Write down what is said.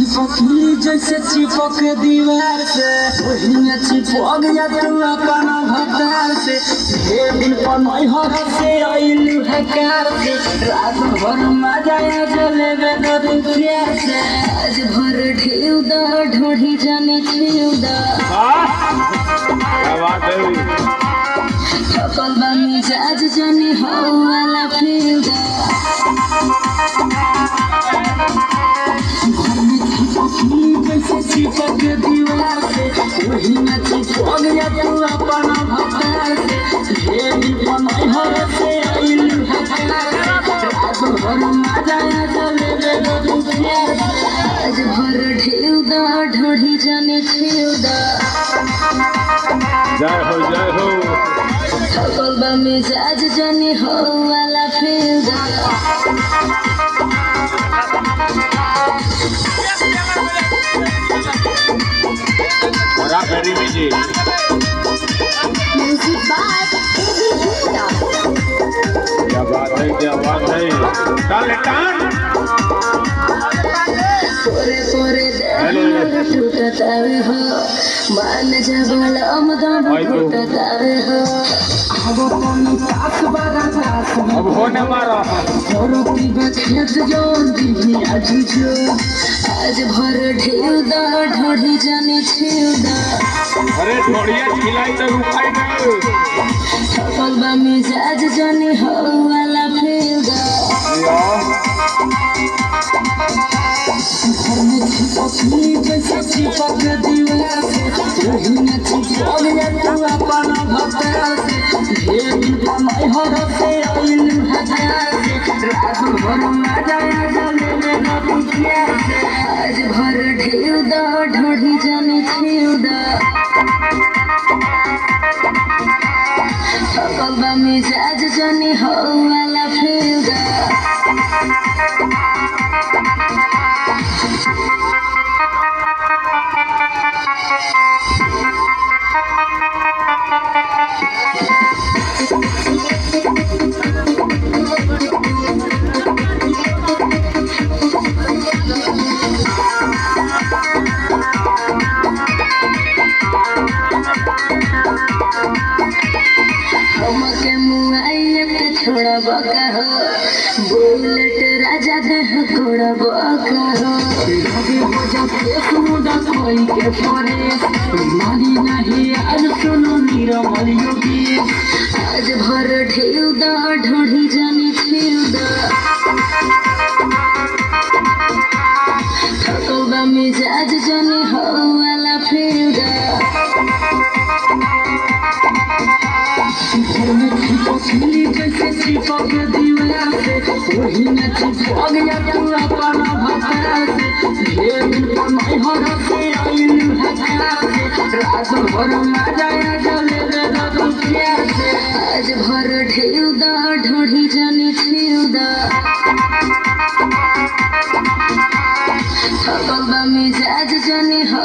चिपकी जैसे चिपक दीवार से वही में चिपक गया तू अपन भतार से। ये दिन पनई हर से आइलू है कार से रात भर मजा जलेबे दो प्यार से। आज भर ढेउ दा ढोढ़ी जाने छेउ दा थकल बा मिजाज जाने हो वाला फेउ दा। जैसे चिपक दीवार से वही में चिपक गया तू अपन भतार से। ये दिन पनई हर से आइलू है कार से रात भर मजा जलेबे दो प्यार से। आज भर ढेउ दा ढोढ़ी जाने छेउ दा जय हो थकल बा मिजाज जाने हो वाला फेउ दा। म्यूजिक बाय क्या बात है पोरे पोरे देह टूटतावे हो मान जबल अमदम टूटतावे हो। अब पानी कास बागा कास अब होने मारा रोटी बखेत जोन दी आजुजो। आज भर ढेउ दा ढोढ़ी जाने छेउ दा अरे ढोड़िया खिलाई तो रुखाई नहीं थकल बा मिजाज जाने हो वाला फेउ दा। घर में चिपकी जैसे चिपक दीवार से वही में चिपक गया तू अपन भतार से। ये दिन पनई हर से आइलू है कार से रात भर मजा जलेबे दो प्यार से। आज भर ढेउ दा ढोढ़ी जाने छेउ दा थकल बा मिजाज जाने हो वाला फेउ दा। हमके मुआइया के छोड़ा बका हो बुलेट राजा देह घोड़ा बका हो। लगे हो जा फेस मुदा कोई के परे मारी नहीं आज सुनो नीरमल योगी। आज भर ढेउ दा ढोढ़ी जाने छेउ दा थकल बा मिजाज जाने हो वाला फेउ दा। घर में चिपकी जैसे चिपक दीवार से वही में चिपक गया तू अपन भतार से। ये दिन पनई हर से आइलू है कार से रात भर मजा जलेबे दो प्यार से। आज भर ढेउ दा ढोढ़ी जाने छेउ दा थकल बा मिजाज जाने हो